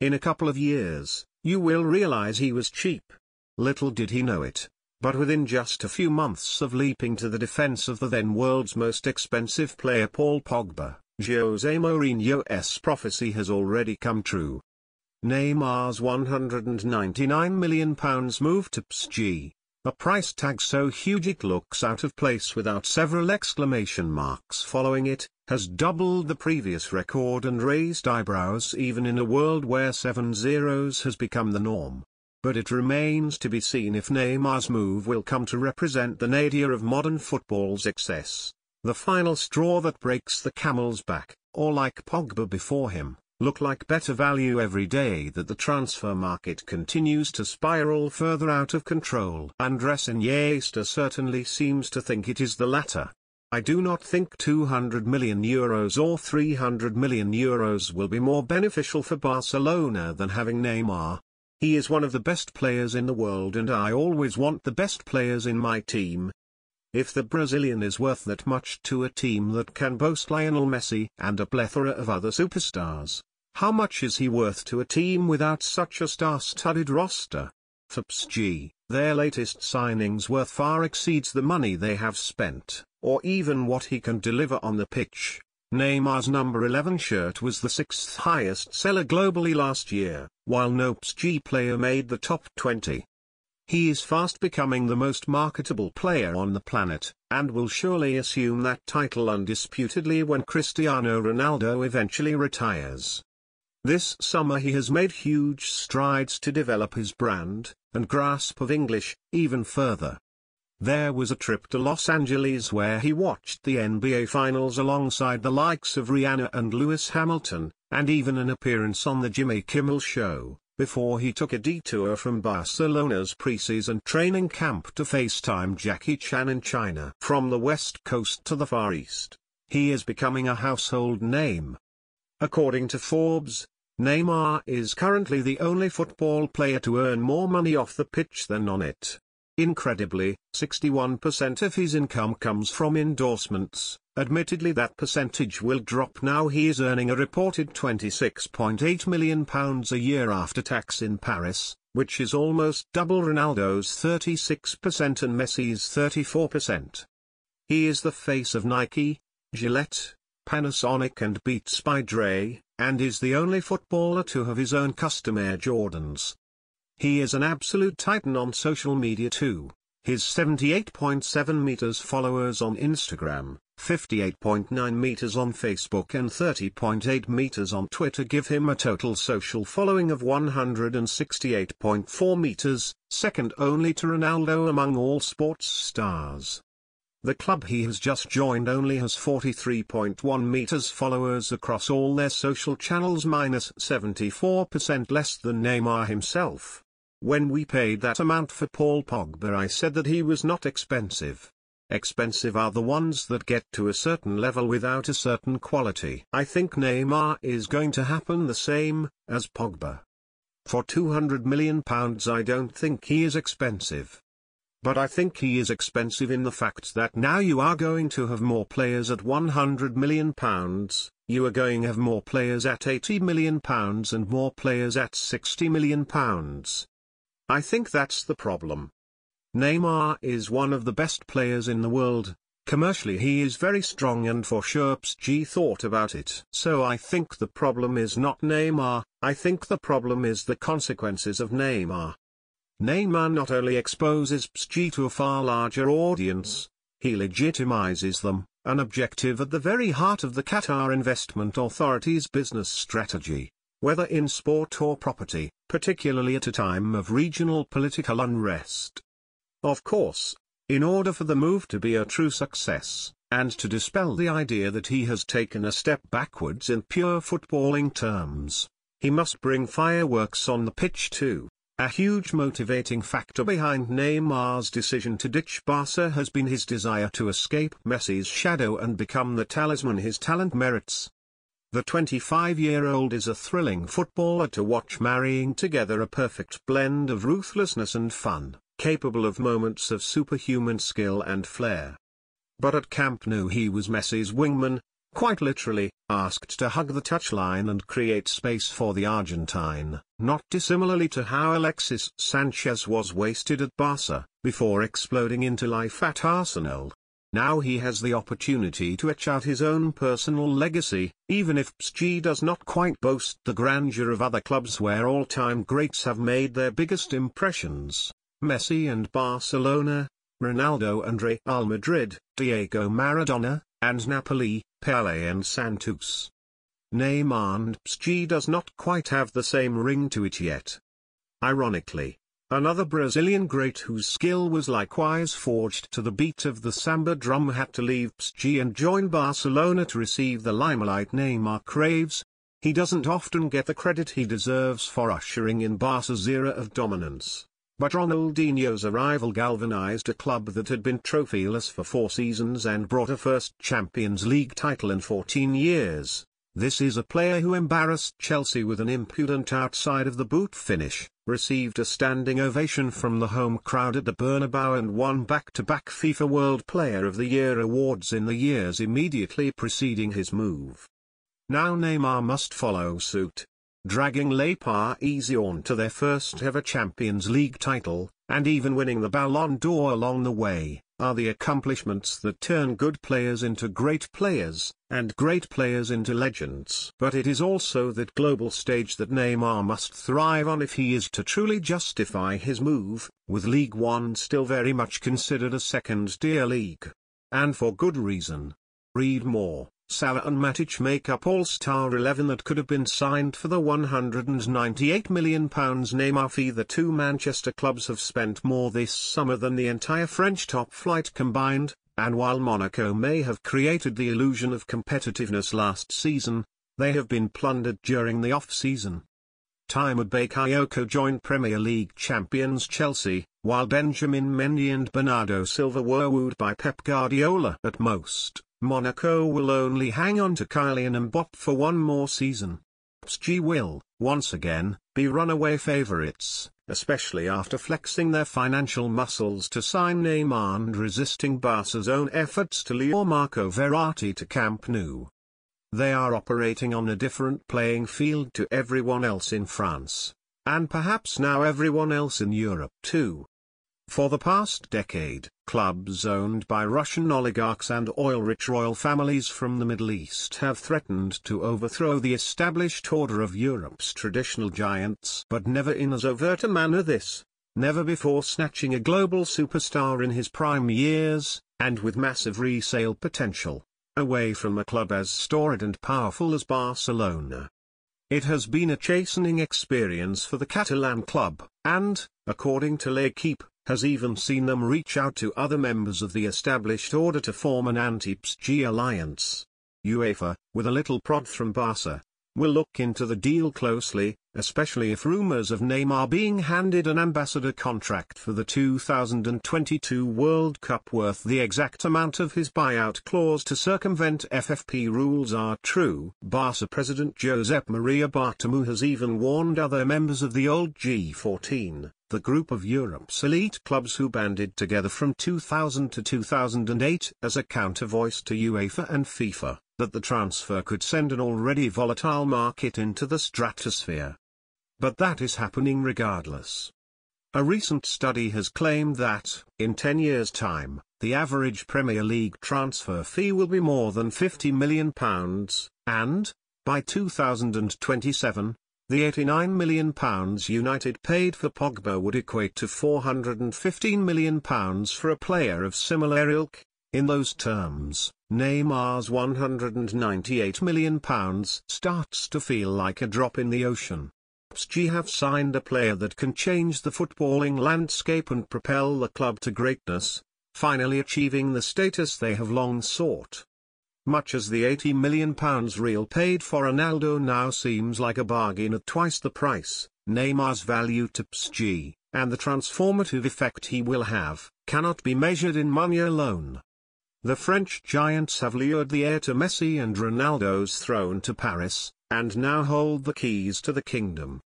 In a couple of years, you will realize he was cheap. Little did he know it, but within just a few months of leaping to the defense of the then world's most expensive player Paul Pogba, Jose Mourinho's prophecy has already come true. Neymar's £199 million move to PSG, a price tag so huge it looks out of place without several exclamation marks following it, has doubled the previous record and raised eyebrows even in a world where 7 zeros has become the norm. But it remains to be seen if Neymar's move will come to represent the nadir of modern football's excess, the final straw that breaks the camel's back, or like Pogba before him, look like better value every day that the transfer market continues to spiral further out of control. Andres Iniesta certainly seems to think it is the latter. I do not think €200 million or €300 million will be more beneficial for Barcelona than having Neymar. He is one of the best players in the world and I always want the best players in my team. If the Brazilian is worth that much to a team that can boast Lionel Messi and a plethora of other superstars, how much is he worth to a team without such a star-studded roster? For PSG, their latest signings worth far exceeds the money they have spent, or even what he can deliver on the pitch. Neymar's number 11 shirt was the 6th highest seller globally last year, while no PSG player made the top 20. He is fast becoming the most marketable player on the planet, and will surely assume that title undisputedly when Cristiano Ronaldo eventually retires. This summer he has made huge strides to develop his brand, and grasp of English, even further. There was a trip to Los Angeles where he watched the NBA Finals alongside the likes of Rihanna and Lewis Hamilton, and even an appearance on the Jimmy Kimmel Show, before he took a detour from Barcelona's preseason training camp to FaceTime Jackie Chan in China. From the West Coast to the Far East, he is becoming a household name. According to Forbes, Neymar is currently the only football player to earn more money off the pitch than on it. Incredibly, 61% of his income comes from endorsements. Admittedly, that percentage will drop now he is earning a reported £26.8 million a year after tax in Paris, which is almost double Ronaldo's 36% and Messi's 34%. He is the face of Nike, Gillette, Panasonic and Beats by Dre, and is the only footballer to have his own custom Air Jordans. He is an absolute titan on social media too. His 78.7 meters followers on Instagram, 58.9 meters on Facebook and 30.8 meters on Twitter give him a total social following of 168.4 meters, second only to Ronaldo among all sports stars. The club he has just joined only has 43.1 meters followers across all their social channels, minus 74% less than Neymar himself. When we paid that amount for Paul Pogba, I said that he was not expensive. Expensive are the ones that get to a certain level without a certain quality. I think Neymar is going to happen the same as Pogba. For £200 million I don't think he is expensive. But I think he is expensive in the fact that now you are going to have more players at £100 million, you are going to have more players at £80 million and more players at £60 million. I think that's the problem. Neymar is one of the best players in the world. Commercially he is very strong and for sure PSG thought about it. So I think the problem is not Neymar, I think the problem is the consequences of Neymar. Neymar not only exposes PSG to a far larger audience, he legitimizes them, an objective at the very heart of the Qatar Investment Authority's business strategy, whether in sport or property, particularly at a time of regional political unrest. Of course, in order for the move to be a true success, and to dispel the idea that he has taken a step backwards in pure footballing terms, he must bring fireworks on the pitch too. A huge motivating factor behind Neymar's decision to ditch Barca has been his desire to escape Messi's shadow and become the talisman his talent merits. The 25-year-old is a thrilling footballer to watch, marrying together a perfect blend of ruthlessness and fun, capable of moments of superhuman skill and flair. But at Camp Nou he was Messi's wingman, quite literally, asked to hug the touchline and create space for the Argentine, not dissimilarly to how Alexis Sanchez was wasted at Barca, before exploding into life at Arsenal. Now he has the opportunity to etch out his own personal legacy, even if PSG does not quite boast the grandeur of other clubs where all-time greats have made their biggest impressions: Messi and Barcelona, Ronaldo and Real Madrid, Diego Maradona, and Napoli, Pelé and Santos. Neymar and PSG does not quite have the same ring to it yet. Ironically, another Brazilian great whose skill was likewise forged to the beat of the samba drum had to leave PSG and join Barcelona to receive the limelight Neymar craves. He doesn't often get the credit he deserves for ushering in Barca's era of dominance, but Ronaldinho's arrival galvanized a club that had been trophyless for 4 seasons and brought a first Champions League title in 14 years. This is a player who embarrassed Chelsea with an impudent outside-of-the-boot finish, received a standing ovation from the home crowd at the Bernabeu and won back-to-back FIFA World Player of the Year awards in the years immediately preceding his move. Now Neymar must follow suit, dragging Le Parisien to their first-ever Champions League title, and even winning the Ballon d'Or along the way, are the accomplishments that turn good players into great players, and great players into legends. But it is also that global stage that Neymar must thrive on if he is to truly justify his move, with League One still very much considered a second-tier league. And for good reason. Read more. Salah and Matic make up All-Star 11 that could have been signed for the £198 million Neymar fee. The two Manchester clubs have spent more this summer than the entire French top flight combined, and while Monaco may have created the illusion of competitiveness last season, they have been plundered during the off-season. Timur Bakayoko joined Premier League champions Chelsea, while Benjamin Mendy and Bernardo Silva were wooed by Pep Guardiola. At most, Monaco will only hang on to Kylian Mbappé for one more season. PSG will, once again, be runaway favourites, especially after flexing their financial muscles to sign Neymar and resisting Barca's own efforts to lure Marco Verratti to Camp Nou. They are operating on a different playing field to everyone else in France, and perhaps now everyone else in Europe too. For the past decade, clubs owned by Russian oligarchs and oil-rich royal families from the Middle East have threatened to overthrow the established order of Europe's traditional giants, but never in as overt a manner this, never before snatching a global superstar in his prime years, and with massive resale potential, away from a club as storied and powerful as Barcelona. It has been a chastening experience for the Catalan club, and, according to L'Équipe, has even seen them reach out to other members of the established order to form an anti-PSG alliance. UEFA, with a little prod from Barca, will look into the deal closely, especially if rumours of Neymar being handed an ambassador contract for the 2022 World Cup worth the exact amount of his buyout clause to circumvent FFP rules are true. Barca president Josep Maria Bartomeu has even warned other members of the old G14, the group of Europe's elite clubs who banded together from 2000 to 2008 as a counter-voice to UEFA and FIFA, that the transfer could send an already volatile market into the stratosphere. But that is happening regardless. A recent study has claimed that, in 10 years' time, the average Premier League transfer fee will be more than £50 million, and, by 2027, the £89 million United paid for Pogba would equate to £415 million for a player of similar ilk. In those terms, Neymar's £198 million starts to feel like a drop in the ocean. PSG have signed a player that can change the footballing landscape and propel the club to greatness, finally achieving the status they have long sought. Much as the £80 million real paid for Ronaldo now seems like a bargain at twice the price, Neymar's value to PSG, and the transformative effect he will have, cannot be measured in money alone. The French giants have lured the heir to Messi and Ronaldo's throne to Paris, and now hold the keys to the kingdom.